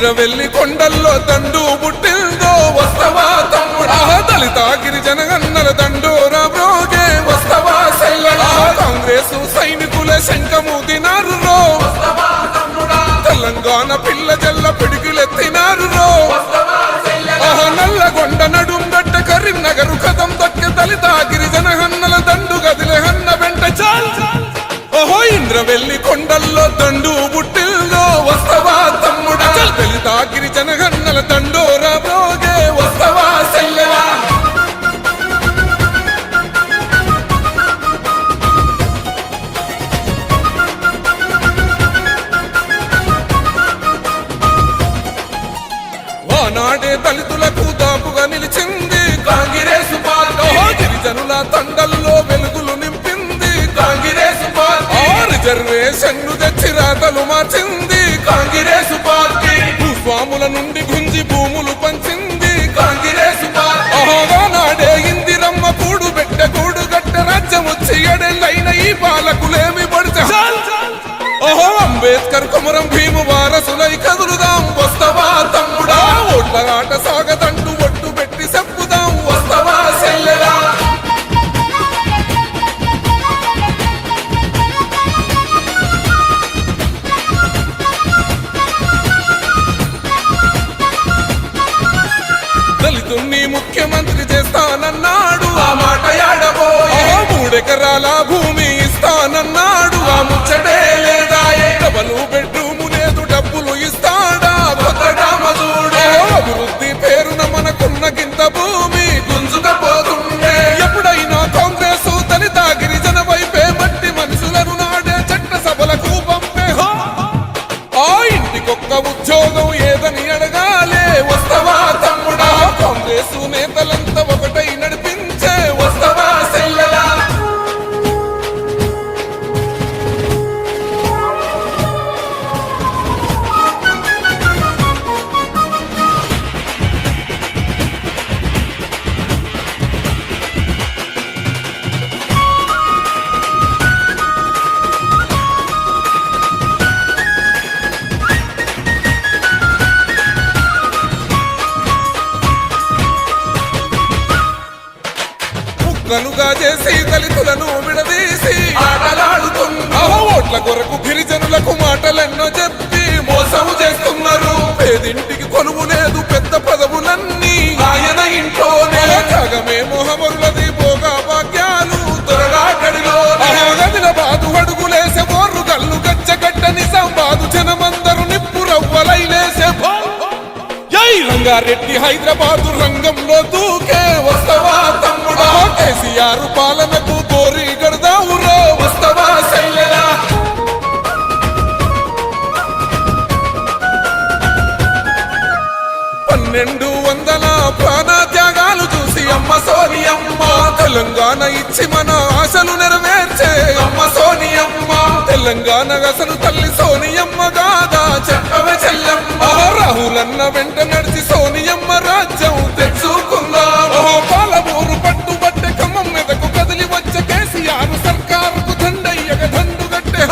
ఇంద్రవెల్లి కొండల్లో దండు పుట్టిందో వస్తవా తమ్ముడా దళిత గిరిజన గన్నల దండోరా బ్రోగే వస్తవా సెల్లడా కాంగ్రెసు సైనికుల శంఖము దినారు రో తెలంగాణ పిల్ల జల్ల పిడికిలెత్తినారు రో నల్లగొండ నడుం గడ్డ కరీంనగరు కథం దక్కె దళిత గిరిజన హన్నల దండు గదిలే హన్న వెంట చాల్ ఓహో ఇంద్రవెల్లి కొండల్లో దండు పుట్టిల్దో వస్తవా తమ్ముడా దళిత గిరిజన హన్నల దండోరా బ్రోగే వస్తవా సెల్లెలా ఆనాడే దళితులకు దాపుగా నిలిచింది కాంగ్రెసు పార్టీ గిరిజనుల తండల్లో వెలుగులు నింపింది కాంగ్రెసు పార్టీ రిజర్వేషన్లు తెచ్చి రాతలు మార్చింది కాంగ్రెసు పార్టీ భూస్వాముల నుండి గుంజి భూములు పంచింది కాంగ్రెసు పార్టీ ఆనాడే ఇందిరమ్మ కూడు పెట్ట కూడు గట్ట రాజ్యం వచ్చి ఎడెళ్ళైన ఈ పాలకులేమి పడితే ఓహో అంబేద్కర్ కుమరం భీము వారసులై కదులుదాం వస్తవా తమ్ముడా ఓట్ల ఆట సాగదంటూ ఒట్టు పెట్టి చెప్పుదాం వస్తవా సెల్లెలా దళితుణ్ణి ముఖ్యమంత్రి చేస్తానన్నాడు ఆ మాట యాడబోయే 3 ఎకరాల భూమి ఇస్తానన్నాడు ఆ ముచ్చటే లేదా డబలు బెడ్రూము లేదు డబ్బులు ఇస్తాడా కొత్త రామదూడే అభివృద్ధి పేరున మనకున్న గింత భూమి గుంజుకపోతుండే ఎప్పుడైనా కాంగ్రెస్ దళిత గిరిజన వైపే మట్టి మనుషులను నాడే చట్ట సభలకు పంపే ఆ ఇంటికొక్క ఉద్యోగం ఏదని అడగాలే వస్తవా తమ్ముడా కాంగ్రెస్ నేతలంతా ఒకటై నడిపించే వస్తవా సెల్లెలా కనుగా చేసి దళితులను విడదీసి ఆటలాడుతున్నా ఓట్ల కొరకు గిరిజనులకు మాటలెన్నో చెప్పి మోసం చేస్తున్నారు పేదింటికి కొలువు లేదు పెద్ద పదవులన్నీ ఆయన ఇంట్లోనే జగమే మొహమరులది భోగా భాగ్యాలు దొరలాటడిలో గదిల బాదు అడుగులేసే బోర్రు గల్లు గచ్చగడ్డ నిజామాబాదు జనమందరు నిప్పు రవ్వలైలేసే రంగారెడ్డి హైదరాబాదు రంగంలో దూకే వస్తవా తమ్ముడా కేసీఆర్ పాలనకు కోరి గడదావురో వస్తవా సెల్లెలా 1200 ప్రాణత్యాగాలు చూసి అమ్మ సోనియమ్మ తెలంగాణ ఇచ్చి మన ఆశలు నెరవేర్చే అమ్మ సోనియమ్మ తెలంగాణ అసలు తల్లి సోనియమ్మ గాదా చెప్పవే చెల్లెమ్మ రాహులన్న వెంట నడిచి సోనియమ్మ రాజ్యం తెచ్చుకుందాం పాలమూరు పట్టుబట్టే ఖమ్మం మీదకు కదిలి వచ్చే కేసీఆర్ సర్కారుకు దండయ్యగా దండు గట్టే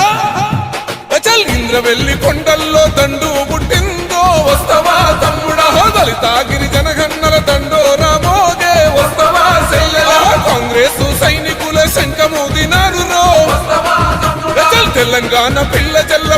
చల్ ఇంద్రవెల్లి కొండల్లో దండు పుట్టిందో వస్తవా తమ్ముడా దళిత గిరిజన గన్నల దండోరా మోగే వస్తవా సెల్లెలా కాంగ్రెసు సైనికుల శంఖము దినారు రో తెలంగాణ పిల్ల జల్ల